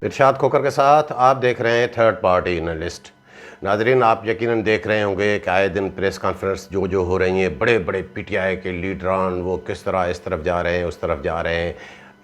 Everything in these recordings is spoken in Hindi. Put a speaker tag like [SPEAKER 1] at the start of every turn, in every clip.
[SPEAKER 1] इरशाद खोकर के साथ आप देख रहे हैं थर्ड पार्टी एनालिस्ट। नाजरीन, आप यकीनन देख रहे होंगे कि आए दिन प्रेस कॉन्फ्रेंस जो हो रही हैं, बड़े बड़े पीटीआई के लीडरान वो किस तरह इस तरफ जा रहे हैं, उस तरफ जा रहे हैं।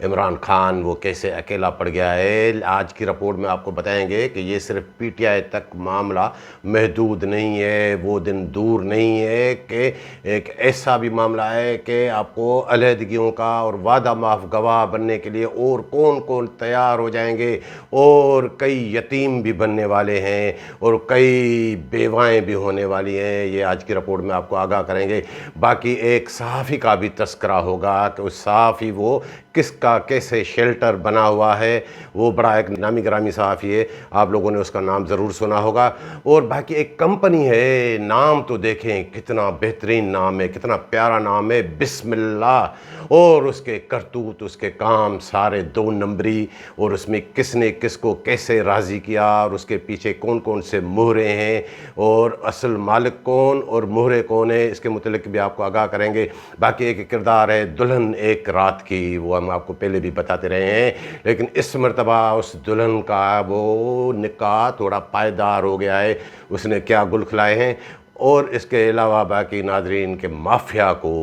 [SPEAKER 1] इमरान खान वो कैसे अकेला पड़ गया है। आज की रिपोर्ट में आपको बताएंगे कि ये सिर्फ पीटीआई तक मामला महदूद नहीं है, वो दिन दूर नहीं है कि एक ऐसा भी मामला है कि आपको अलहदगियों का और वादा माफ गवाह बनने के लिए और कौन कौन तैयार हो जाएंगे, और कई यतीम भी बनने वाले हैं और कई बेवाएँ भी होने वाली हैं। ये आज की रिपोर्ट में आपको आगाह करेंगे। बाकी एक सहाफ़ी का भी तस्करा होगा कि उस सहाफ़ी वो किसका कैसे शेल्टर बना हुआ है। वो बड़ा एक नामी ग्रामी सहाफ़ी है, आप लोगों ने उसका नाम ज़रूर सुना होगा। और बाकी एक कंपनी है, नाम तो देखें कितना बेहतरीन नाम है, कितना प्यारा नाम है, बिस्मिल्लाह। और उसके करतूत, उसके काम सारे 2 नंबरी, और उसमें किसने किसको कैसे राज़ी किया और उसके पीछे कौन कौन से मोहरे हैं और असल मालिक कौन और मोहरे कौन है, इसके मुतल्लिक भी आपको आगाह करेंगे। बाकी एक किरदार है दुल्हन एक रात की, वो हम आपको पहले भी बताते रहे हैं, लेकिन इस मरतबा उस दुल्हन का वो निकाह थोड़ा पायदार हो गया है। उसने क्या गुल खिलाए हैं। और इसके अलावा बाकी नाजरीन के माफिया को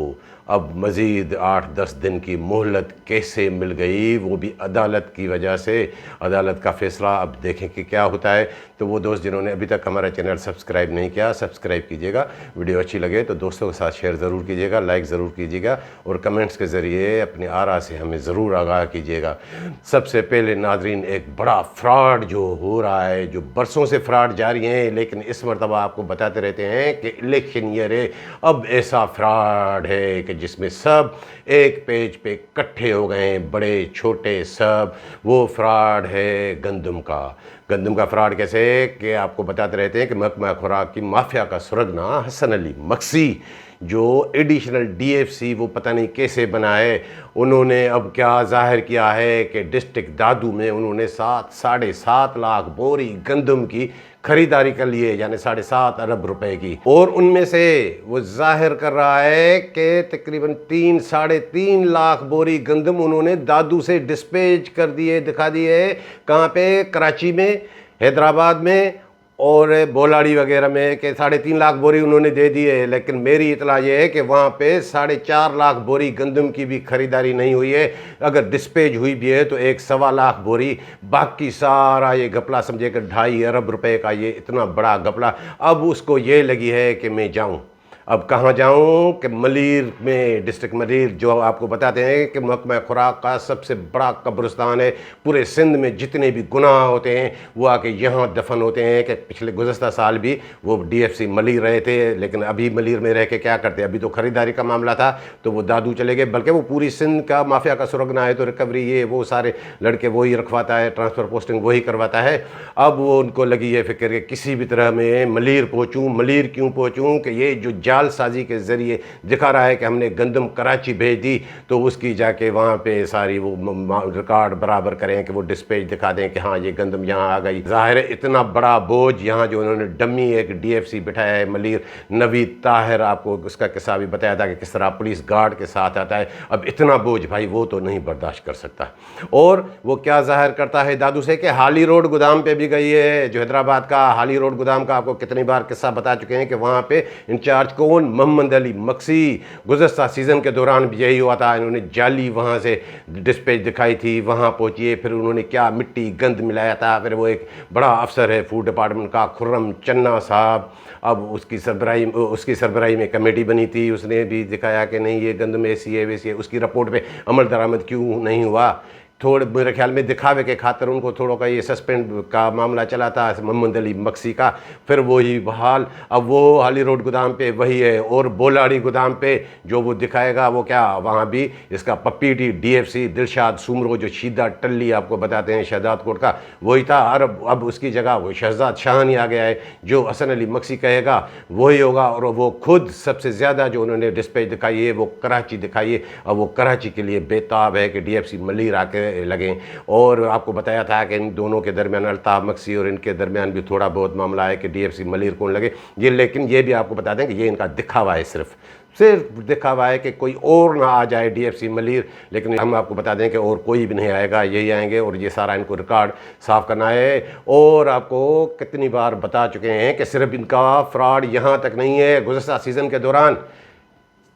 [SPEAKER 1] अब मज़ीद 8-10 दिन की मोहलत कैसे मिल गई, वो भी अदालत की वजह से। अदालत का फ़ैसला अब देखें कि क्या होता है। तो वो दोस्त जिन्होंने अभी तक हमारा चैनल सब्सक्राइब नहीं किया, सब्सक्राइब कीजिएगा। वीडियो अच्छी लगे तो दोस्तों के साथ शेयर ज़रूर कीजिएगा, लाइक ज़रूर कीजिएगा, और कमेंट्स के ज़रिए अपनी आरा से हमें ज़रूर आगाह कीजिएगा। सबसे पहले नाजरीन, एक बड़ा फ्रॉड जो हो रहा है, जो बरसों से फ्रॉड जारी हैं, लेकिन इस मरतबा आपको बताते रहते हैं कि इलेक्शन ईयर है। अब ऐसा फ्रॉड है कि जिसमें सब एक पेज पे इकट्ठे हो गए हैं, बड़े छोटे सब। वो फ्रॉड है गंदम का। गंदम का फ्रॉड कैसे है कि आपको बताते रहते हैं कि महकमा खुराक की माफिया का सुरगना हसन अली मक्सी, जो एडिशनल डीएफसी वो पता नहीं कैसे बना है, उन्होंने अब क्या जाहिर किया है कि डिस्ट्रिक्ट दादू में उन्होंने 7-7.5 लाख बोरी गंदम की खरीदारी कर लिए, यानी 7.5 अरब रुपए की। और उनमें से वो जाहिर कर रहा है कि तकरीबन 3-3.5 लाख बोरी गंदम उन्होंने दादू से डिस्पैच कर दिए, दिखा दिए। कहाँ पे? कराची में, हैदराबाद में और बोलाड़ी वगैरह में, के 3.5 लाख बोरी उन्होंने दे दी है। लेकिन मेरी इतला ये है कि वहाँ पे 4.5 लाख बोरी गंदम की भी खरीदारी नहीं हुई है। अगर डिस्पैच हुई भी है तो 1-1.25 लाख बोरी। बाकी सारा ये घपला समझे कि 2.5 अरब रुपए का ये इतना बड़ा घपला। अब उसको ये लगी है कि मैं जाऊँ, अब कहाँ जाऊँ कि मलीर में, डिस्ट्रिक्ट मलीर, जो आपको बताते हैं कि महकमा खुराक का सबसे बड़ा कब्रिस्तान है। पूरे सिंध में जितने भी गुनाह होते हैं वो आके यहाँ दफन होते हैं। कि पिछले गुज़श्ता साल भी वो डीएफसी मलीर रहे थे, लेकिन अभी मलीर में रह के क्या करते? अभी तो ख़रीदारी का मामला था तो वो दादू चले गए, बल्कि वो पूरी सिंध का माफिया का सुरगना है। तो रिकवरी ये वो सारे लड़के वही रखवाता है, ट्रांसफ़र पोस्टिंग वही करवाता है। अब वो उनको लगी है फिक्र कि किसी भी तरह में मलीर पहुँचूँ। मलीर क्यों पहुँचूँ कि ये जो जालसाजी के ज़रिए दिखा रहा है कि हमने गंदम कराची भेज दी, तो उसकी जाके वहाँ पे सारी वो रिकॉर्ड बराबर करें कि वो डिस्पैच दिखा दें कि हाँ ये गंदम यहाँ आ गई। ज़ाहिर है इतना बड़ा बोझ यहाँ जो उन्होंने डमी एक डीएफसी बिठाया है मलीर, नवीद ताहिर, आपको उसका किस्सा भी बताया था कि किस तरह पुलिस गार्ड के साथ आता है। अब इतना बोझ भाई वो तो नहीं बर्दाश्त कर सकता। और वो क्या ज़ाहिर करता है दादू से कि हाली रोड गोदाम पे भी गई है, जो हैदराबाद का हाली रोड गोदाम का आपको कितनी बार किस्सा बता चुके हैं कि वहाँ पे इंचार्ज कौन? मोहम्मद अली मक्सी। गुज़श्ता सीज़न के दौरान भी यही हुआ था, इन्होंने जाली वहाँ से डिस्पैच दिखाई थी, वहाँ पहुँचिए, फिर उन्होंने क्या मिट्टी गंद मिलाया था। फिर वो एक बड़ा अफसर है फूड डिपार्टमेंट का, खुर्रम चन्ना साहब, अब उसकी सरबराही में कमेटी बनी थी, उसने भी दिखाया कि नहीं ये गंदम ऐसी है वैसी है। उसकी रिपोर्ट पे अमल दरामद क्यों नहीं हुआ? थोड़े मेरे ख्याल में दिखावे के खातर उनको थोड़ा का ये सस्पेंड का मामला चला था मोहम्मद अली मक्सी का। फिर वही बहाल, अब वो हाली रोड गोदाम पे वही है। और बोलाड़ी गोदाम पे जो वो दिखाएगा वो क्या, वहाँ भी इसका पप्पीटी डीएफसी दिलशाद सुमरो, जो शीदा टल्ली आपको बताते हैं शहजाद कोट का, वही था। अब उसकी जगह वो शहजाद शाहानी आ गया है। जो हसन अली मक्सी कहेगा वही होगा। और वो खुद सबसे ज़्यादा जो उन्होंने डिस्पैच दिखाई है वो कराची दिखाई है। अब वो कराची के लिए बेताब है कि डीएफसी मलीर आके लगें। और आपको बताया था कि इन दोनों के दरमियान, अल्ताफ़ मक्सी और इनके दरमियान भी थोड़ा बहुत मामला है कि डीएफसी मलीर कौन लगे ये। लेकिन ये भी आपको बता दें कि ये इनका दिखावा है, सिर्फ सिर्फ दिखावा है कि कोई और ना आ जाए डीएफसी मलिर, लेकिन हम आपको बता दें कि और कोई भी नहीं आएगा, यही आएंगे और ये सारा इनको रिकॉर्ड साफ करना है। और आपको कितनी बार बता चुके हैं कि सिर्फ इनका फ्रॉड यहाँ तक नहीं है। गुज़श्ता सीज़न के दौरान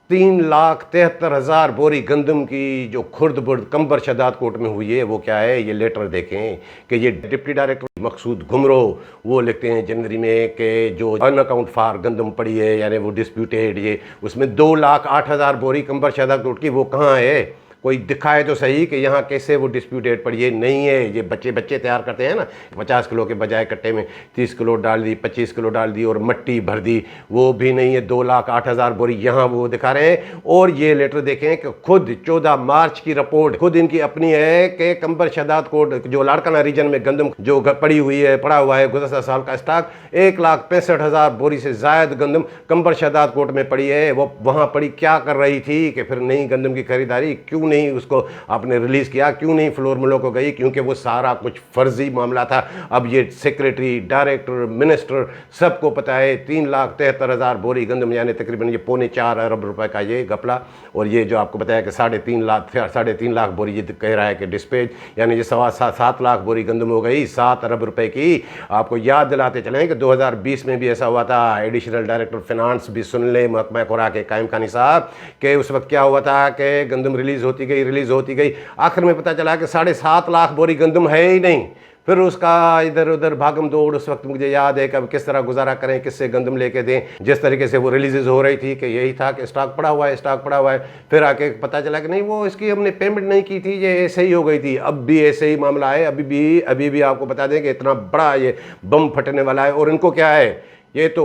[SPEAKER 1] 3,73,000 बोरी गंदम की जो खुर्द बुर्द कंबर शदाद कोर्ट में हुई है, वो क्या है, ये लेटर देखें कि ये डिप्टी डायरेक्टर मकसूद घुमरो वो लिखते हैं जनवरी में कि जो अनअकाउंट फार गंदम पड़ी है, यानी वो डिस्प्यूटेड, ये उसमें 2,08,000 बोरी कंबर शदाद कोर्ट की, वो कहाँ है? कोई दिखाए तो सही कि यहाँ कैसे वो डिस्प्यूटेड पड़ी है। नहीं है, ये बच्चे तैयार करते हैं ना, 50 किलो के बजाय कट्टे में 30 किलो डाल दी, 25 किलो डाल दी और मट्टी भर दी, वो भी नहीं है। 2,08,000 बोरी यहाँ वो दिखा रहे हैं। और ये लेटर देखें कि खुद 14 मार्च की रिपोर्ट खुद इनकी अपनी है कि कंबर शदाद कोट जो लाड़काना रीजन में गंदम जो पड़ी हुई है, पड़ा हुआ है, गुज़श्ता साल का स्टॉक 1,65,000 बोरी से ज़ायद गंदम कंबर शदाद कोट में पड़ी है। वो वहाँ पड़ी क्या कर रही थी कि फिर नई गंदम की खरीदारी क्यों नहीं उसको आपने रिलीज़ किया, क्यों नहीं फ्लोर मिलों को गई? क्योंकि वो सारा कुछ फर्जी मामला था। अब ये सेक्रेटरी, डायरेक्टर, मिनिस्टर सबको पता है 3,73,000 बोरी गंदम, यानी तकरीबन ये 4.25 अरब रुपए का ये घपला। और ये जो आपको बताया कि 3.5 लाख बोरी ये कह रहा है कि डिस्पैच, यानी ये 7 लाख बोरी गंदम हो गई 7 अरब रुपए की। आपको याद दिलाते चलें कि 2020 में भी ऐसा हुआ था। एडिशनल डायरेक्टर फिनांस भी सुन ले महकमा खुराक के कायम खानी साहब कि उस वक्त क्या हुआ था कि गंदम रिलीज़ होती गई, आखिर में पता चला कि 7.5 लाख बोरी गंदम है ही नहीं। फिर उसका इधर उधर भागम दौड़, उस वक्त मुझे याद है कि अब किस तरह गुजारा करें, किससे गंदम लेके दें। जिस तरीके से वो रिलीजेस हो रही थी कि यही था कि स्टॉक पड़ा हुआ है। फिर आके पता चला कि नहीं, वो इसकी हमने पेमेंट नहीं की थी, ये ऐसे ही हो गई थी। अब भी ऐसे ही मामला है, अभी भी आपको बता दें कि इतना बड़ा ये बम फटने वाला है। और इनको क्या है, ये तो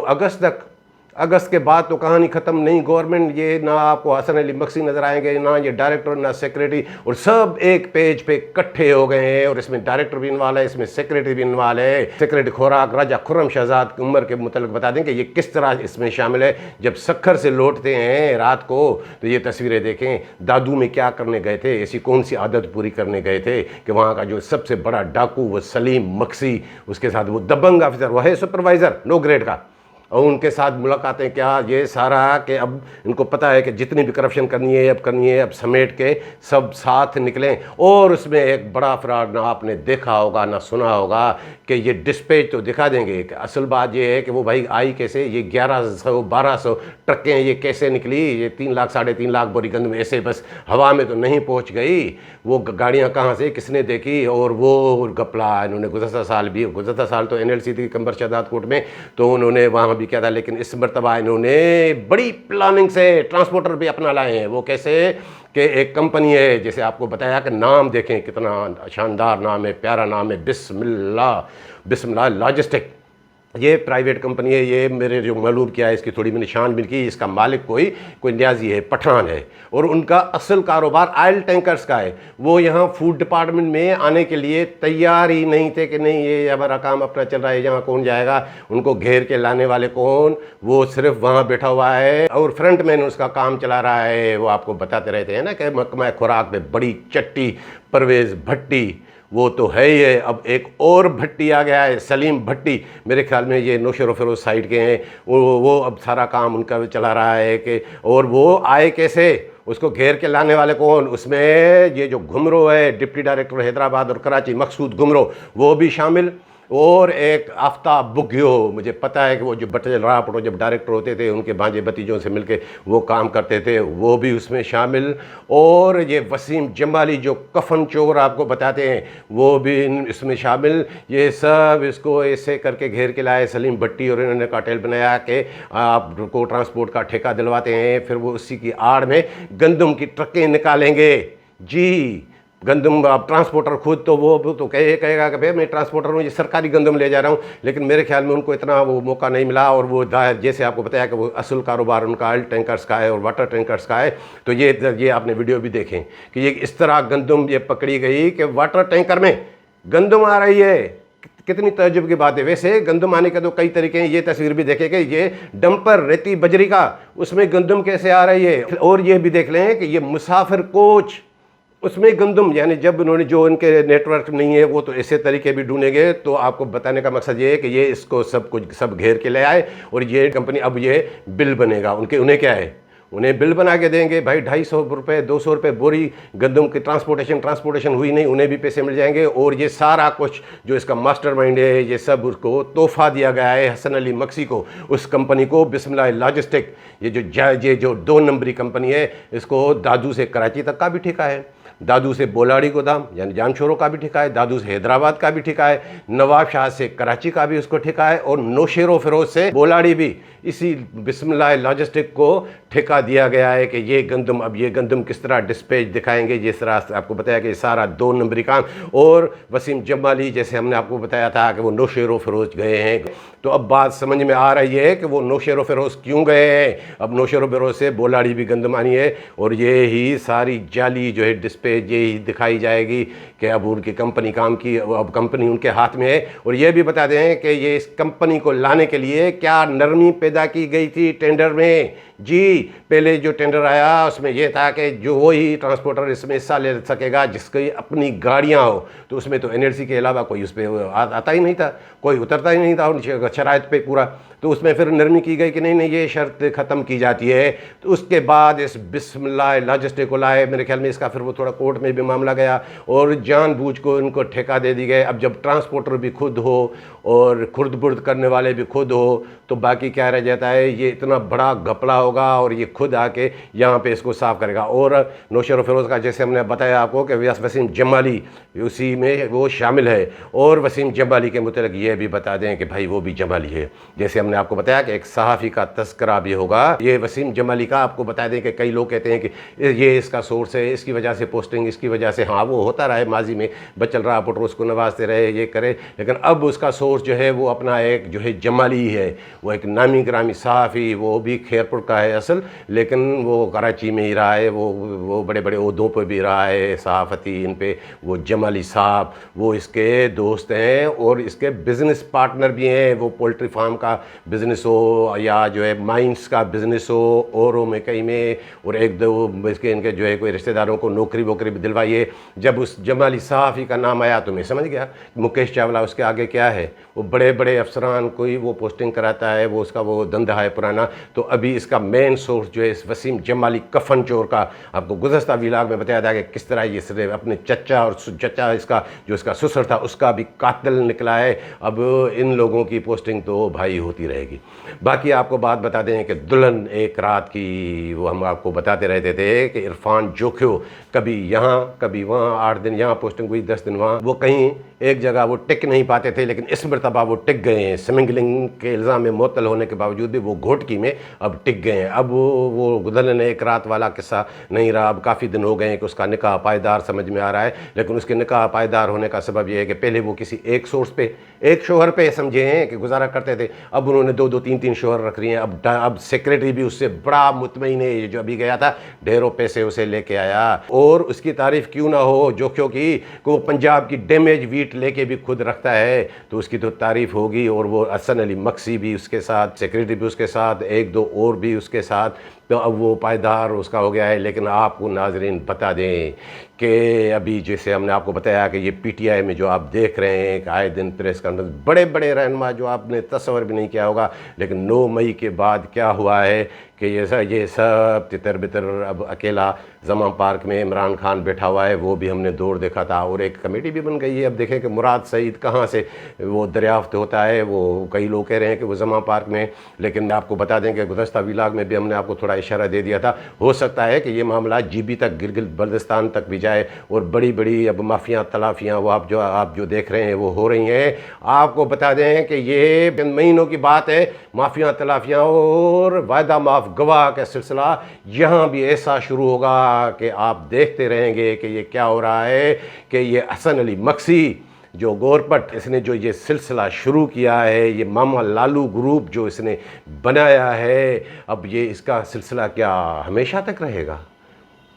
[SPEAKER 1] अगस्त के बाद तो कहानी ख़त्म। नहीं गवर्नमेंट, ये ना आपको हसन अली मक्सी नज़र आएंगे, ना ये डायरेक्टर, ना सेक्रेटरी, और सब एक पेज पे इकट्ठे हो गए हैं। और इसमें डायरेक्टर भी इन्वॉल्व है, इसमें सेक्रेटरी भी इन्वॉल्व है। सेक्रेटरी खुराक राजा खुर्रम शहजाद उमर के मुतल्लिक बता दें कि ये किस तरह इसमें शामिल है। जब सखर से लौटते हैं रात को तो ये तस्वीरें देखें, दादू में क्या करने गए थे, ऐसी कौन सी आदत पूरी करने गए थे कि वहाँ का जो सबसे बड़ा डाकू वो सलीम मक्सी, उसके साथ वो दबंग ऑफिसर, वो है सुपरवाइज़र लो ग्रेड का, और उनके साथ मुलाकातें, क्या ये सारा कि अब इनको पता है कि जितनी भी करप्शन करनी है अब समेट के सब साथ निकलें। और उसमें एक बड़ा फ्रॉड ना आपने देखा होगा ना सुना होगा कि ये डिस्पैच तो दिखा देंगे कि असल बात ये है कि वो भाई आई कैसे, ये 1100-1200 ट्रकें ये कैसे निकली, ये 3 लाख 3.5 लाख बोरी गंदम ऐसे बस हवा में तो नहीं पहुँच गई। वो गाड़ियाँ कहाँ से किसने देखी? और वो घपला इन्होंने गुज़श्ता साल तो NLC थी कंबर शदाद कोर्ट में, तो उन्होंने वहाँ भी किया था। लेकिन इस मरतबा इन्होंने बड़ी प्लानिंग से ट्रांसपोर्टर भी अपना लाए हैं। वो कैसे कि एक कंपनी है, जैसे आपको बताया कि नाम देखें कितना शानदार नाम है, प्यारा नाम है, बिस्मिल्लाह लॉजिस्टिक। ये प्राइवेट कंपनी है। ये मेरे जो मालूम किया है, इसकी थोड़ी मैंने छानबीन की, इसका मालिक कोई न्याजी है, पठान है, और उनका असल कारोबार ऑयल टैंकर्स का है। वो यहाँ फूड डिपार्टमेंट में आने के लिए तैयार ही नहीं थे कि नहीं ये हमारा काम अपना चल रहा है, यहाँ कौन जाएगा। उनको घेर के लाने वाले कौन, वो सिर्फ वहाँ बैठा हुआ है और फ्रंट मैन उसका काम चला रहा है। वो आपको बताते रहते हैं ना कि महकमा खुराक में बड़ी चट्टी परवेज़ भट्टी, वो तो है ही है। अब एक और भट्टी आ गया है, सलीम भट्टी, मेरे ख्याल में ये नौशर फिरोज साइड के हैं। वो अब सारा काम उनका चला रहा है कि, और वो आए कैसे, उसको घेर के लाने वाले कौन, उसमें ये जो घुमरो है डिप्टी डायरेक्टर हैदराबाद और कराची मकसूद घुमरो, वो भी शामिल। और एक आफ्ताब बुग्यो, मुझे पता है कि वो जो बटे रापड़ो जब डायरेक्टर होते थे उनके भांजे भतीजों से मिलके वो काम करते थे, वो भी उसमें शामिल। और ये वसीम जमाली जो कफन चोर आपको बताते हैं, वो भी इसमें शामिल। ये सब इसको ऐसे करके घेर के लाए सलीम भट्टी, और इन्होंने कार्टेल बनाया कि आपको ट्रांसपोर्ट का ठेका दिलवाते हैं, फिर वो उसी की आड़ में गंदम की ट्रकें निकालेंगे। जी गंदम, अब ट्रांसपोर्टर खुद तो वो तो कहेगा कि भाई मैं ट्रांसपोर्टर हूँ, ये सरकारी गंदम ले जा रहा हूँ, लेकिन मेरे ख्याल में उनको इतना वो मौका नहीं मिला। और वो जैसे आपको बताया कि वो असल कारोबार उनका ऑयल टैंकर्स का है और वाटर टैंकर्स का है। तो ये आपने वीडियो भी देखें कि ये इस तरह गंदम ये पकड़ी गई कि वाटर टैंकर में गंदम आ रही है। कितनी तजुब की बात है। वैसे गंदम आने के तो कई तरीके हैं, ये तस्वीर भी देखेंगे, ये डंपर रेती बजरी का, उसमें गंदम कैसे आ रही है। और ये भी देख लें कि ये मुसाफिर कोच, उसमें गंदम, यानी जब उन्होंने जो उनके नेटवर्क नहीं है वो तो ऐसे तरीके भी ढूंढेंगे। तो आपको बताने का मकसद ये है कि ये इसको सब घेर के ले आए, और ये कंपनी अब ये बिल बनेगा उन्हें क्या है, उन्हें बिल बना के देंगे भाई, 250 रुपये 200 रुपये बोरी गंदम की ट्रांसपोर्टेशन हुई नहीं, उन्हें भी पैसे मिल जाएंगे। और ये सारा कुछ जो इसका मास्टरमाइंड है, ये सब उसको तोहफा दिया गया है हसन अली मक्सी को, उस कंपनी को बिस्मिल्लाह लॉजिस्टिक। ये जो 2 नंबरी कंपनी है, इसको दादू से कराची तक का भी ठेका है, दादू से बोलाड़ी गोदाम यानी जानशोरों का भी ठेका है, दादू से हैदराबाद का भी ठेका है, नवाब शाह से कराची का भी उसको ठेका है, और नौशेरो फिरोज से बोलाड़ी भी इसी बिस्मिल्लाह लॉजिस्टिक को ठेका दिया गया है कि ये गंदम, अब ये गंदम किस तरह डिस्पैच दिखाएंगे, जिस तरह आपको बताया कि सारा 2 नंबरी काम। और वसीम जमाली, जैसे हमने आपको बताया था कि वो नौशेरो फिरोज गए हैं, तो अब बात समझ में आ रही है कि वो नौशेरो फिरोज क्यों गए हैं। अब नौशेरो फिरोज से बोलाड़ी भी गंदम आनी है, और ये ही सारी जाली जो है डिस्पैच यही दिखाई जाएगी कि अब उनकी कंपनी काम की, अब कंपनी उनके हाथ में है। और ये भी बता दें कि ये इस कंपनी को लाने के लिए क्या नरमी पैदा की गई थी टेंडर में। जी, पहले जो टेंडर आया उसमें यह था कि जो वही ट्रांसपोर्टर इसमें हिस्सा ले सकेगा जिसकी अपनी गाड़ियां हो, तो उसमें तो एनएलसी के अलावा कोई उस पर आता ही नहीं था, कोई उतरता ही नहीं था उन शराइत पे पूरा। तो उसमें फिर नरमी की गई कि नहीं ये शर्त ख़त्म की जाती है। तो उसके बाद इस बिस्मिल्लाह लॉजिस्टिक को लाए, मेरे ख्याल में इसका फिर वो थोड़ा कोर्ट में भी मामला गया, और जानबूझ को इनको ठेका दे दी गए। अब जब ट्रांसपोर्टर भी खुद हो और खुर्द बुर्द करने वाले भी खुद हो, तो बाकी क्या रह जाता है, ये इतना बड़ा घपला होगा और ये खुद आके यहाँ पे इसको साफ़ करेगा। और नौशेरो फिरोज़ का जैसे हमने बताया आपको कि वसीम जमाली उसी में वो शामिल है, और वसीम जमाली के मुतल्लिक ये भी बता दें कि भाई वो भी जमाली है। जैसे हमने आपको बताया कि एक सहाफ़ी का तस्करा भी होगा, ये वसीम जमाली का। आपको बता दें कि कई लोग कहते हैं कि ये इसका सोर्स है, इसकी वजह से पोस्टिंग, इसकी वजह से, हाँ वो होता रहा है माजी में, बचल रहा पटरोस को नवाजते रहे, ये करे, लेकिन अब उसका सोर्स जो है वो अपना एक जो है जमाली है, वो एक नामी ग्रामी सहाफ़ी, वो भी खैरपुर का है असल, लेकिन वो कराची में ही रहा है, वो बड़े बड़े ओहदों पर भी रहा है सहाफ़ती इन पे। वो जमाली साहब वो इसके दोस्त हैं और इसके बिज़नेस पार्टनर भी हैं। वो पोल्ट्री फार्म का बिज़नेस हो या जो है माइंस का बिज़नेस हो, औरों में कहीं में, और एक दो इसके इनके जो है कोई रिश्तेदारों को नौकरी वोकरी भी दिलवाइए। जब उस जमाली सहाफ़ी का नाम आया तो मैं समझ गया मुकेश चावला उसके आगे क्या है, वो बड़े बड़े अफसरान कोई वो पोस्टिंग कराता है, वो उसका वो धंधा है पुराना। तो अभी इसका मेन सोर्स जो है इस वसीम जमाली कफन चोर का, आपको गुज़श्ता व्लॉग में बताया था कि किस तरह ये सिर्फ अपने चचा और चचा इसका जो इसका ससुर था उसका भी कातिल निकला है। अब इन लोगों की पोस्टिंग तो भाई होती रहेगी। बाकी आपको बात बता दें कि दुल्हन एक रात की, वो हम आपको बताते रहते थे कि इरफान जोखियो कभी यहाँ कभी वहाँ, 8 दिन यहाँ पोस्टिंग हुई, 10 दिन वहाँ, वो कहीं एक जगह वो टिक नहीं पाते थे, लेकिन इस मरतबा वो टिक गए हैं। स्मगलिंग के इल्ज़ाम में मुअत्तल होने के बावजूद भी वो घोटकी में अब टिक गए हैं। अब वो दुल्हन एक रात वाला किस्सा नहीं रहा, अब काफ़ी दिन हो गए हैं कि उसका निकाह पायदार समझ में आ रहा है, लेकिन उसके निकाह पायदार होने का सबब यह है कि पहले वो किसी एक सोर्स पे, एक शोहर पे समझे हैं कि गुजारा करते थे, अब उन्होंने 2-2 3-3 शोहर रख रही हैं। अब सेक्रेटरी भी उससे बड़ा मुतमईन है, ये जो अभी गया था ढेरों पैसे उसे लेके आया। और उसकी तारीफ क्यों ना हो जोखियों की, कि वो पंजाब की डैमेज वीट लेके भी खुद रखता है, तो उसकी तो तारीफ होगी। और वो हसन अली मक्सी भी उसके साथ, सेक्रेटरी भी उसके साथ, 1-2 और भी उसके साथ, तो अब वो पायदार उसका हो गया है। लेकिन आपको नाजरीन बता दें कि अभी जैसे हमने आपको बताया कि ये पीटीआई में जो आप देख रहे हैं कि आए दिन प्रेस कॉन्फ्रेंस, बड़े बड़े रहनुमा जो आपने तस्वर भी नहीं किया होगा, लेकिन 9 मई के बाद क्या हुआ है कि ये सब तितर बितर अब अकेला जमा पार्क में इमरान खान बैठा हुआ है, वो भी हमने दौर देखा था, और एक कमेटी भी बन गई है। अब देखें कि मुराद सईद कहाँ से वो दरियाफ्त होता है, वो कई लोग कह रहे हैं कि वो जमा पार्क में, लेकिन आपको बता दें कि गुज़श्ता व्लॉग में भी हमने आपको थोड़ा इशारा दे दिया था, हो सकता है कि ये मामला जीबी तक, गिलगित बल्तिस्तान तक भी जाए, और बड़ी बड़ी अब माफियाँ तलाफियाँ वो आप जो देख रहे हैं वो हो रही हैं। आपको बता दें कि ये चंद महीनों की बात है, माफिया तलाफियाँ और वायदा माफ गवाह का सिलसिला यहाँ भी ऐसा शुरू होगा कि आप देखते रहेंगे कि ये क्या हो रहा है कि ये हसन अली मक्सी जो गोरपट इसने जो ये सिलसिला शुरू किया है, ये मामा लालू ग्रुप जो इसने बनाया है, अब ये इसका सिलसिला क्या हमेशा तक रहेगा?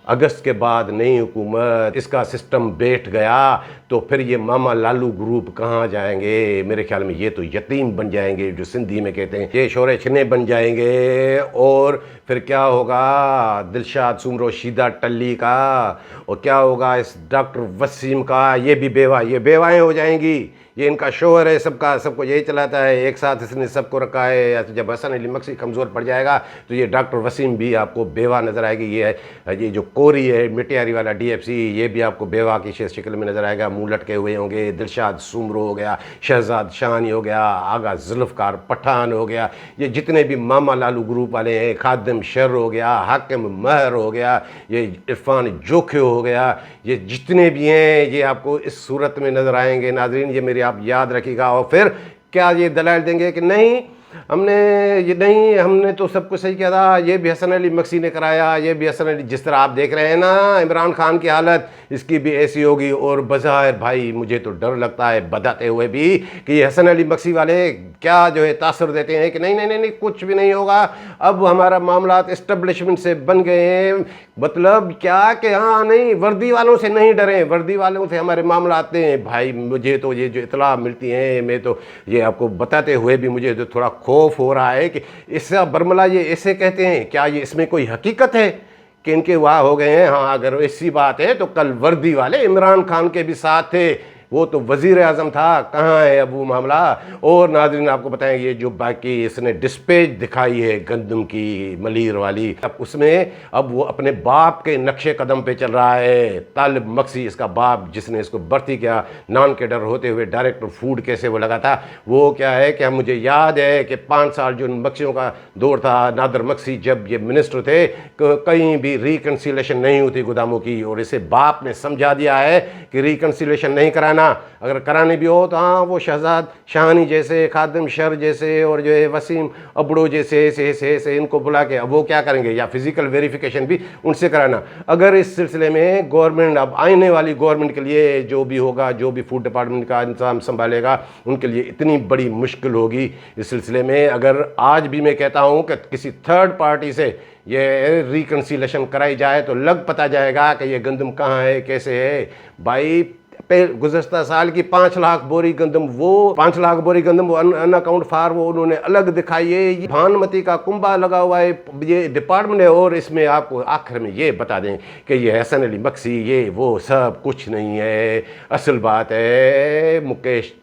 [SPEAKER 1] अगस्त के बाद नई हुकूमत, इसका सिस्टम बैठ गया तो फिर ये मामा लालू ग्रुप कहाँ जाएंगे? मेरे ख्याल में ये तो यतीम बन जाएंगे, जो सिंधी में कहते हैं, ये शोरे छने बन जाएंगे। और फिर क्या होगा दिलशाद सुमरो शीदा टल्ली का, और क्या होगा इस डॉक्टर वसीम का, ये भी बेवा, ये बेवाएँ हो जाएंगी, ये इनका शोहर है, सबका सबको यही चलाता है, एक साथ इसने सबको रखा है। या तो जब हसन अली मक्सी कमज़ोर पड़ जाएगा तो ये डॉक्टर वसीम भी आपको बेवा नज़र आएगी। ये जो कोरी है मिटियारी वाला DFC, ये भी आपको बेवा की शक्ल में नज़र आएगा, मुँह लटके हुए होंगे। दिलशाद सुमरो हो गया, शहजाद शानी हो गया, आगा जुल्फ़कार पठान हो गया, ये जितने भी मामा लालू ग्रुप वाले हैं, खादिम शर हो गया, हाकिम महर हो गया, ये इरफान जोखे हो गया, ये जितने भी हैं ये आपको इस सूरत में नज़र आएंगे। नाज़रीन ये मेरी आप याद रखिएगा। और फिर क्या ये दलाल देंगे कि नहीं हमने तो सब कुछ सही किया था, ये भी हसन अली मक्सी ने कराया, ये भी हसन अली, जिस तरह आप देख रहे हैं ना इमरान खान की हालत, इसकी भी ऐसी होगी। और बज़ाहिर भाई मुझे तो डर लगता है बताते हुए भी कि ये हसन अली मक्सी वाले क्या जो है तासर देते हैं कि नहीं नहीं नहीं नहीं कुछ भी नहीं होगा, अब हमारा मामला इस्टेब्लिशमेंट से बन गए हैं। मतलब क्या कि हाँ नहीं, वर्दी वालों से नहीं डरें, वर्दी वालों से हमारे मामला आते हैं। भाई मुझे तो ये जो इतला मिलती हैं, मैं तो ये आपको बताते हुए भी मुझे तो थोड़ा खौफ हो रहा है कि इसका बरमला ये ऐसे कहते हैं, क्या ये इसमें कोई हकीकत है कि इनके वाह हो गए हैं? हाँ अगर ऐसी बात है तो कल वर्दी वाले इमरान खान के भी साथ थे, वो तो वज़ीर आज़म था, कहाँ है अब वो मामला? और नाज़रीन आपको बताएं ये जो बाकी इसने डिस्पैच दिखाई है गंदम की मलीर वाली, अब उसमें अब वो अपने बाप के नक्शे कदम पे चल रहा है। तालिब मक्सी इसका बाप, जिसने इसको भर्ती किया नान के डर होते हुए, डायरेक्टर फूड कैसे वो लगा था, वो क्या है कि मुझे याद है कि 5 साल जो मक्सियों का दौर था, नादर मक्सी जब ये मिनिस्टर थे, कहीं भी रिकन्सिलेशन नहीं होती गोदामों की, और इसे बाप ने समझा दिया है कि रिकन्सिलेशन नहीं कराना, अगर कराने भी हो तो हाँ वो शहजाद शाहनी जैसे, खादिम शर जैसे, और जो है वसीम अबड़ो जैसे ऐसे इनको बुला के अब वो क्या करेंगे, या फिजिकल वेरिफिकेशन भी उनसे कराना। अगर इस सिलसिले में गवर्नमेंट, अब आने वाली गवर्नमेंट के लिए जो भी होगा, जो भी फूड डिपार्टमेंट का इंतजाम संभालेगा, उनके लिए इतनी बड़ी मुश्किल होगी इस सिलसिले में। अगर आज भी मैं कहता हूँ कि किसी थर्ड पार्टी से ये रिकन्सिलेशन कराई जाए तो लग पता जाएगा कि ये गंदम कहाँ है, कैसे है। भाई गुज़श्ता साल की 5 लाख बोरी गंदम, वो 5 लाख बोरी गंदम वो अनअकाउंट फार वो उन्होंने अलग दिखाई है। ये भानमती का कुंभा लगा हुआ है ये डिपार्टमेंट है। और इसमें आपको आखिर में ये बता दें कि ये हसन अली मक्सी ये वो सब कुछ नहीं है, असल बात है मुकेश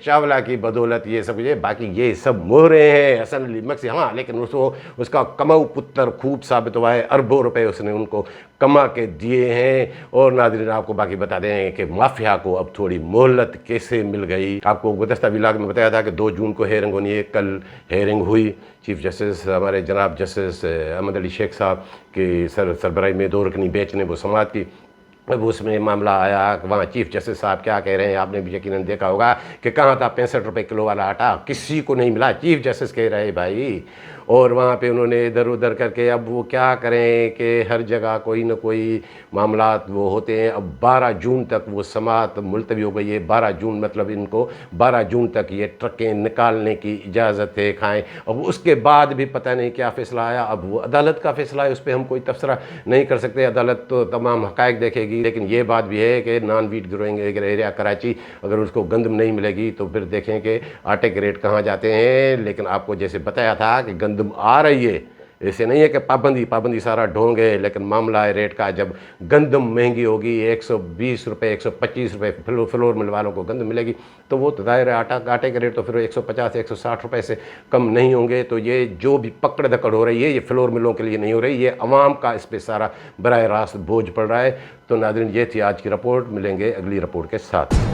[SPEAKER 1] चावला की बदौलत ये सब, ये बाकी ये सब मोहरे हैं हसन अली मक्सी। हाँ लेकिन उसका कमाऊ पुत्र खूब साबित हुआ है, अरबों रुपए उसने उनको कमा के दिए हैं। और नाज़रीन आपको बाकी बता दें कि माफिया को अब थोड़ी मोहलत कैसे मिल गई। आपको गुज़श्ता व्लॉग में बताया था कि 2 जून को हेयरिंग होनी है, कल हेयरिंग हुई। चीफ जस्टिस हमारे जनाब जस्टिस अहमद अली शेख साहब की सरबराही में 2 रुकनी बेंच ने वो समाअत की। अब उसमें मामला आया, वहाँ चीफ जस्टिस साहब क्या कह रहे हैं, आपने भी यकीनन देखा होगा कि कहाँ था 65 रुपये किलो वाला आटा, किसी को नहीं मिला, चीफ जस्टिस कह रहे भाई। और वहाँ पे उन्होंने इधर उधर करके अब वो क्या करें कि हर जगह कोई ना कोई मामलात वो होते हैं। अब 12 जून तक वो समाअत मुलतवी हो गई है। 12 जून मतलब इनको 12 जून तक ये ट्रकें निकालने की इजाज़त है, खाएँ। अब उसके बाद भी पता नहीं क्या फ़ैसला आया। अब वो अदालत का फ़ैसला है, उस पर हम कोई तबसरा नहीं कर सकते, अदालत तो तमाम हक़ाइक़ देखेगी। लेकिन ये बात भी है कि non wheat growing area Karachi, अगर उसको गंदम नहीं मिलेगी तो फिर देखें कि आटे के रेट कहाँ जाते हैं। लेकिन आपको जैसे बताया था कि गंदम आ रही है, ऐसे नहीं है कि पाबंदी सारा ढोंग है। लेकिन मामला है रेट का, जब गंदम महंगी होगी 120 रुपये 125 रुपये फ्लोर मिल वालों को गंदम मिलेगी तो वो तो दायरे आटे के रेट तो फिर 150 160 रुपये से कम नहीं होंगे। तो ये जो भी पकड़ दकड़ हो रही है ये फ्लोर मिलों के लिए नहीं हो रही, ये अवाम का इस पर सारा बराह रास्त बोझ पड़ रहा है। तो नाज़रीन ये थी आज की रिपोर्ट, मिलेंगे अगली रिपोर्ट के साथ।